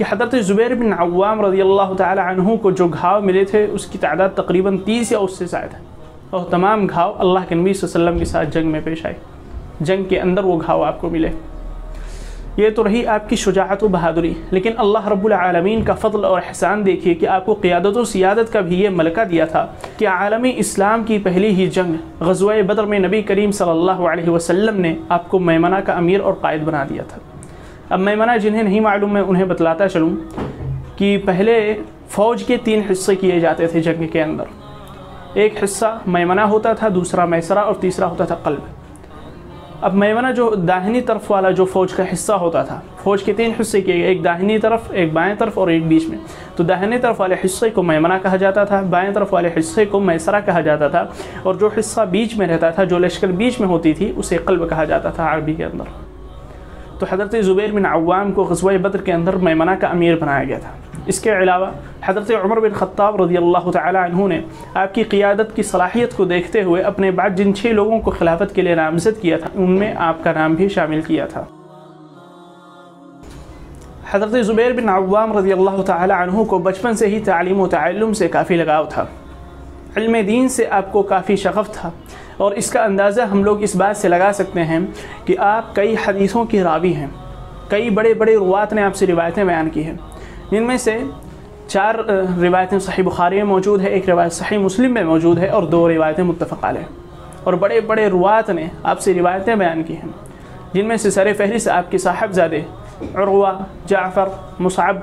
کہ حضرت زبیر بن عوام رضی اللہ تعالی عنہ کو جو گھاؤ ملے تھے اس کی تعداد تقریباً 30 یا اس سے زائد ہے، اور تمام گھاؤ اللہ کے نبی صلی اللہ علیہ وسلم کے ساتھ جنگ میں پیش آئے، جنگ کے اندر وہ گھاؤ آپ کو ملے۔ یہ تو رہی آپ کی شجاعت و بہادری، لیکن اللہ رب العالمین کا فضل اور احسان دیکھیے کہ آپ کو قیادت و سیادت کا بھی یہ ملکہ دیا تھا کہ عالم اسلام کی پہلی ہی جنگ غزوہ بدر میں نبی کریم صلی اللہ علیہ وسلم نے آپ کو میمنہ کا امیر اور قائد بنا دیا تھا۔ اب میمنہ جنہیں نہیں معلوم میں انہیں بتلاتا چلوں کہ پہلے فوج کے 3 حصے کیے جاتے تھے جنگ کے اندر، ایک حصہ میمنہ ہوتا تھا، دوسرا میسرہ اور تیسرا ہوتا تھا قلب۔ اب میمنہ جو داہنی طرف والا جو فوج کا حصہ ہوتا تھا، فوج کے 3 حصے کیے گئے، ایک داہنی طرف، ایک بائیں طرف اور ایک بیچ میں، تو داہنی طرف والے حصے کو میمنہ کہا جاتا تھا، بائیں طرف والے حصے کو میسرہ کہا جاتا تھا، اور جو حصہ بیچ میں رہتا تھا، جو لشکر بیچ میں ہوتی تھی، اسے قلب کہا جاتا تھا عربی کے اندر۔ تو حضرت زبیر بن عوام کو غزوہ بدر کے اندر میمنہ کا امیر بنایا گیا تھا۔ اس کے علاوہ حضرت عمر بن خطاب رضی اللہ تعالی عنہ نے آپ کی قیادت کی صلاحیت کو دیکھتے ہوئے اپنے بعد جن 6 لوگوں کو خلافت کے لیے نامزد کیا تھا، ان میں آپ کا نام بھی شامل کیا تھا۔ حضرت زبیر بن عوام رضی اللہ تعالی عنہ کو بچپن سے ہی تعلیم و تعلم سے کافی لگاؤ تھا، علم دین سے آپ کو کافی شغف تھا، اور اس کا اندازہ ہم لوگ اس بات سے لگا سکتے ہیں کہ آپ کئی حدیثوں کی راوی ہیں، کئی بڑے بڑے روات نے آپ سے روایتیں بیان کی ہیں، جن میں سے 4 روایتیں صحیح بخاری میں موجود ہے، ایک روایت صحیح مسلم میں موجود ہے، اور 2 روایتیں متفق علیہ، اور بڑے بڑے روات نے آپ سے روایتیں بیان کی ہیں، جن میں سے سر فہرست آپ کے صاحبزادے عروہ، جعفر، مصعب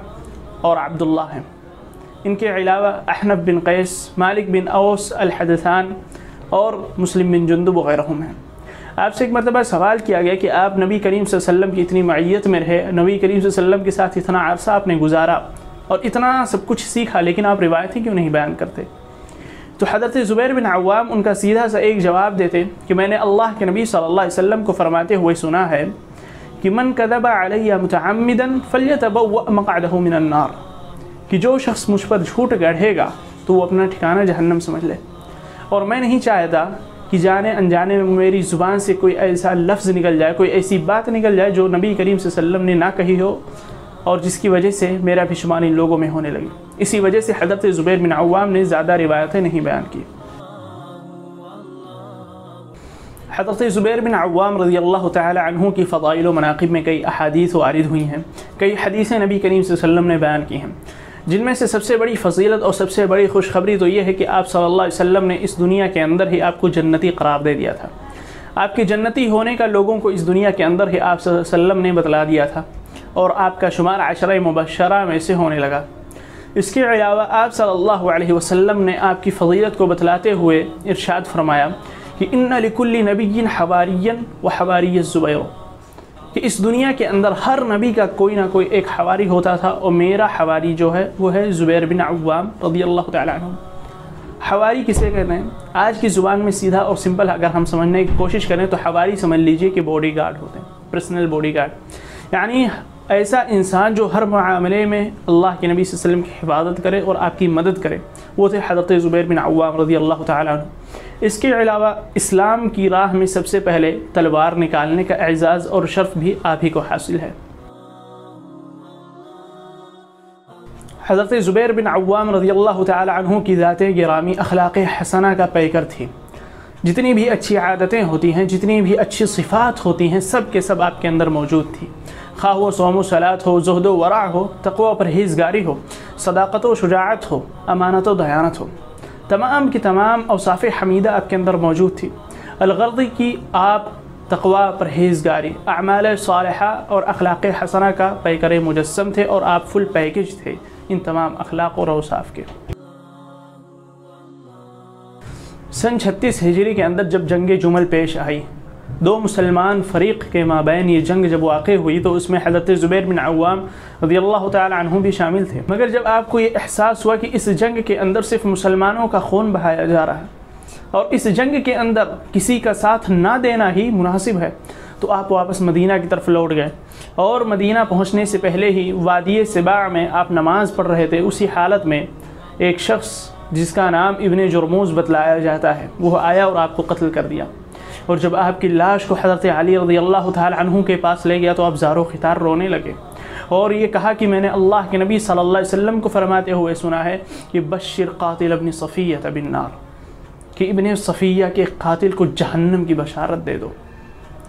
اور عبداللہ ہیں۔ ان کے علاوہ احنف بن قیس، مالک بن اوس الحدثان اور مسلم بن جندب وغیرہم ہیں۔ آپ سے ایک مرتبہ سوال کیا گیا کہ آپ نبی کریم صلی اللہ علیہ وسلم کی اتنی معیت میں رہے، نبی کریم صلی اللہ علیہ وسلم کے ساتھ اتنا عرصہ آپ نے گزارا اور اتنا سب کچھ سیکھا، لیکن آپ روایتیں کیوں نہیں بیان کرتے؟ تو حضرت زبیر بن عوام ان کا سیدھا سا ایک جواب دیتے کہ میں نے اللہ کے نبی صلی اللہ علیہ وسلم کو فرماتے ہوئے سنا ہے کہ من کذب علی متعمدا فلیتبوأ مقعدہ من النار، کہ جو شخص مجھ پر جھوٹ گڑھے گا تو وہ اپنا ٹھکانہ جہنم سمجھ لے۔ اور میں نہیں چاہتا کہ جانے انجانے میں میری زبان سے کوئی ایسا لفظ نکل جائے، کوئی ایسی بات نکل جائے جو نبی کریم صلی اللہ علیہ وسلم نے نہ کہی ہو، اور جس کی وجہ سے میرا بھی شمار ان لوگوں میں ہونے لگی۔ اسی وجہ سے حضرت زبیر بن عوام نے زیادہ روایتیں نہیں بیان کی۔ حضرت زبیر بن عوام رضی اللہ تعالی عنہ کی فضائل و مناقب میں کئی احادیث وارد ہوئی ہیں، کئی حدیثیں نبی کریم صلی اللہ علیہ وسلم نے بیان کی ہیں، جن میں سے سب سے بڑی فضیلت اور سب سے بڑی خوشخبری تو یہ ہے کہ آپ صلی اللہ علیہ وسلم نے اس دنیا کے اندر ہی آپ کو جنتی قرار دے دیا تھا۔ آپ کے جنتی ہونے کا لوگوں کو اس دنیا کے اندر ہی آپ صلی اللہ علیہ وسلم نے بتلا دیا تھا، اور آپ کا شمار عشرہ مبشرہ میں سے ہونے لگا۔ اس کے علاوہ آپ صلی اللہ علیہ وسلم نے آپ کی فضیلت کو بتلاتے ہوئے ارشاد فرمایا کہ ان لکل نبی حواریًا وحواری الزبیر، کہ اس دنیا کے اندر ہر نبی کا کوئی نہ کوئی ایک حواری ہوتا تھا، اور میرا حواری جو ہے وہ ہے زبیر بن عوام رضی اللہ تعالی عنہ۔ حواری کسے کہتے ہیں؟ آج کی زبان میں سیدھا اور سمپل اگر ہم سمجھنے کی کوشش کریں تو حواری سمجھ لیجئے کہ باڈی گارڈ ہوتے ہیں، پرسنل باڈی گارڈ، یعنی ایسا انسان جو ہر معاملے میں اللہ کے نبی صلی اللہ علیہ وسلم کی حفاظت کرے اور آپ کی مدد کرے، وہ تھے حضرت زبیر بن عوام رضی اللہ تعالی عنہ۔ اس کے علاوہ اسلام کی راہ میں سب سے پہلے تلوار نکالنے کا اعزاز اور شرف بھی آپ ہی کو حاصل ہے۔ حضرت زبیر بن عوام رضی اللہ تعالی عنہ کی ذات گرامی اخلاق حسنہ کا پیکر تھی۔ جتنی بھی اچھی عادتیں ہوتی ہیں، جتنی بھی اچھی صفات ہوتی ہیں، سب کے سب آپ کے اندر موجود تھی، خواہ وہ صوم و صلاۃ ہو، زہد و ورع ہو، تقوی و پرہیزگاری ہو، صداقت و شجاعت ہو، امانت و دیانت ہو، تمام کی تمام اوصاف حمیدہ آپ کے اندر موجود تھی۔ الغرض کی آپ تقوی، پرہیزگاری، اعمال صالحہ اور اخلاق حسنہ کا پیکر مجسم تھے، اور آپ فل پیکج تھے ان تمام اخلاق اور اوصاف کے۔ سن 36 ہجری کے اندر جب جنگ جمل پیش آئی، 2 مسلمان فریق کے مابین یہ جنگ جب واقع ہوئی، تو اس میں حضرت زبیر بن عوام رضی اللہ تعالی عنہ بھی شامل تھے۔ مگر جب آپ کو یہ احساس ہوا کہ اس جنگ کے اندر صرف مسلمانوں کا خون بہایا جا رہا ہے اور اس جنگ کے اندر کسی کا ساتھ نہ دینا ہی مناسب ہے، تو آپ واپس مدینہ کی طرف لوٹ گئے، اور مدینہ پہنچنے سے پہلے ہی وادی سباع میں آپ نماز پڑھ رہے تھے۔ اسی حالت میں ایک شخص جس کا نام ابن جرموز بتلایا جاتا ہے، وہ آیا اور آپ کو قتل کر دیا، اور جب آپ کی لاش کو حضرت علی رضی اللہ تعالی عنہ کے پاس لے گیا تو آپ زار و خطار رونے لگے، اور یہ کہا کہ میں نے اللہ کے نبی صلی اللہ علیہ وسلم کو فرماتے ہوئے سنا ہے کہ بشر قاتل ابن صفیہ بالنار، کہ ابن صفیہ کے قاتل کو جہنم کی بشارت دے دو۔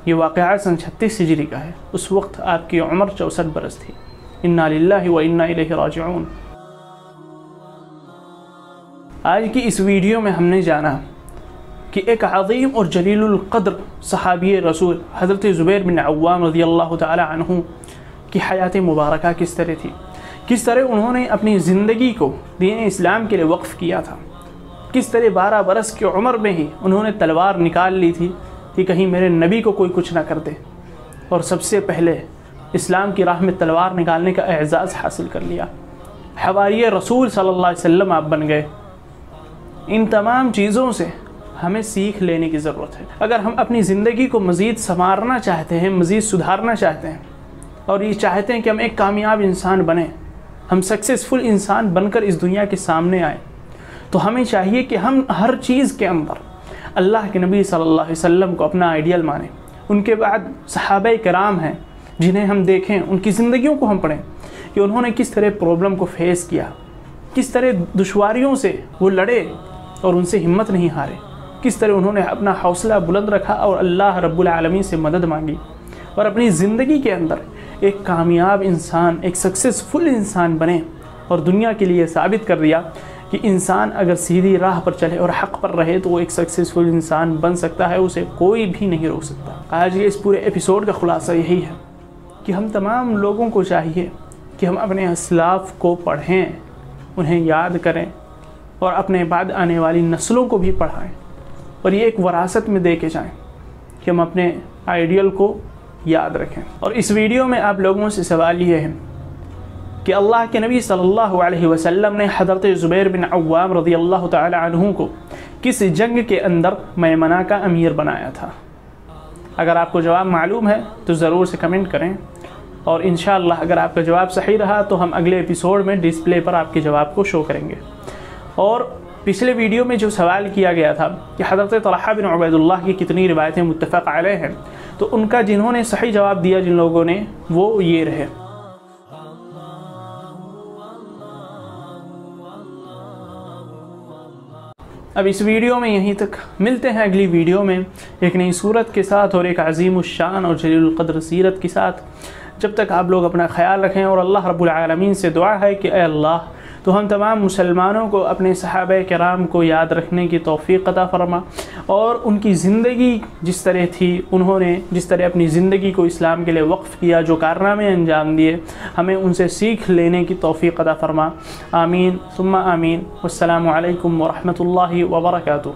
یہ واقعہ سن 36 ہجری کا ہے، اس وقت آپ کی عمر 64 برس تھی۔ انا للہ و انا الیہ راجعون۔ آج کی اس ویڈیو میں ہم نے جانا کہ ایک عظیم اور جلیل القدر صحابی رسول حضرت زبیر بن عوام رضی اللہ تعالی عنہ کی حیات مبارکہ کس طرح تھی، کس طرح انہوں نے اپنی زندگی کو دین اسلام کے لیے وقف کیا تھا، کس طرح 12 برس کی عمر میں ہی انہوں نے تلوار نکال لی تھی کہ کہیں میرے نبی کو کوئی کچھ نہ کر دے، اور سب سے پہلے اسلام کی راہ میں تلوار نکالنے کا اعزاز حاصل کر لیا۔ حواریِ رسول صلی اللہ علیہ وسلم آپ بن گئے۔ ان تمام چیزوں سے ہمیں سیکھ لینے کی ضرورت ہے۔ اگر ہم اپنی زندگی کو مزید سنوارنا چاہتے ہیں، مزید سدھارنا چاہتے ہیں، اور یہ چاہتے ہیں کہ ہم ایک کامیاب انسان بنیں، ہم سکسیسفل انسان بن کر اس دنیا کے سامنے آئیں، تو ہمیں چاہیے کہ ہم ہر چیز کے اندر اللہ کے نبی صلی اللہ علیہ وسلم کو اپنا آئیڈیل مانیں۔ ان کے بعد صحابہ کرام ہیں جنہیں ہم دیکھیں، ان کی زندگیوں کو ہم پڑھیں کہ انہوں نے کس طرح پرابلم کو فیس کیا، کس طرح دشواریوں سے وہ لڑے اور ان سے ہمت نہیں ہارے، کس طرح انہوں نے اپنا حوصلہ بلند رکھا اور اللہ رب العالمین سے مدد مانگی، اور اپنی زندگی کے اندر ایک کامیاب انسان، ایک سکسیسفل انسان بنے، اور دنیا کے لیے ثابت کر دیا کہ انسان اگر سیدھی راہ پر چلے اور حق پر رہے تو وہ ایک سکسیسفل انسان بن سکتا ہے، اسے کوئی بھی نہیں روک سکتا۔ آج یہ اس پورے ایپیسوڈ کا خلاصہ یہی ہے کہ ہم تمام لوگوں کو چاہیے کہ ہم اپنے اسلاف کو پڑھیں، انہیں یاد کریں، اور اپنے بعد آنے والی نسلوں کو بھی پڑھائیں، اور یہ ایک وراثت میں دے کے جائیں کہ ہم اپنے آئیڈیل کو یاد رکھیں۔ اور اس ویڈیو میں آپ لوگوں سے سوال یہ ہے کہ اللہ کے نبی صلی اللہ علیہ وسلم نے حضرت زبیر بن عوام رضی اللہ تعالی عنہ کو کس جنگ کے اندر میمنہ کا امیر بنایا تھا؟ اگر آپ کو جواب معلوم ہے تو ضرور سے کمنٹ کریں، اور انشاءاللہ اگر آپ کا جواب صحیح رہا تو ہم اگلے ایپیسوڈ میں ڈسپلے پر آپ کے جواب کو شو کریں گے۔ اور پچھلے ویڈیو میں جو سوال کیا گیا تھا کہ حضرت طلحہ بن عبید اللہ کی کتنی روایتیں متفق علیہ ہیں، تو ان کا جنہوں نے صحیح جواب دیا جن لوگوں نے، وہ یہ رہے۔ اب اس ویڈیو میں یہیں تک، ملتے ہیں اگلی ویڈیو میں ایک نئی صورت کے ساتھ اور ایک عظیم الشان اور جلیل القدر سیرت کے ساتھ۔ جب تک آپ لوگ اپنا خیال رکھیں، اور اللہ رب العالمین سے دعا ہے کہ اے اللہ تو ہم تمام مسلمانوں کو اپنے صحابہ کرام کو یاد رکھنے کی توفیق عطا فرما، اور ان کی زندگی جس طرح تھی، انہوں نے جس طرح اپنی زندگی کو اسلام کے لیے وقف کیا، جو کارنامے انجام دیے، ہمیں ان سے سیکھ لینے کی توفیق عطا فرما۔ آمین ثم آمین۔ والسلام علیکم ورحمۃ اللہ وبرکاتہ۔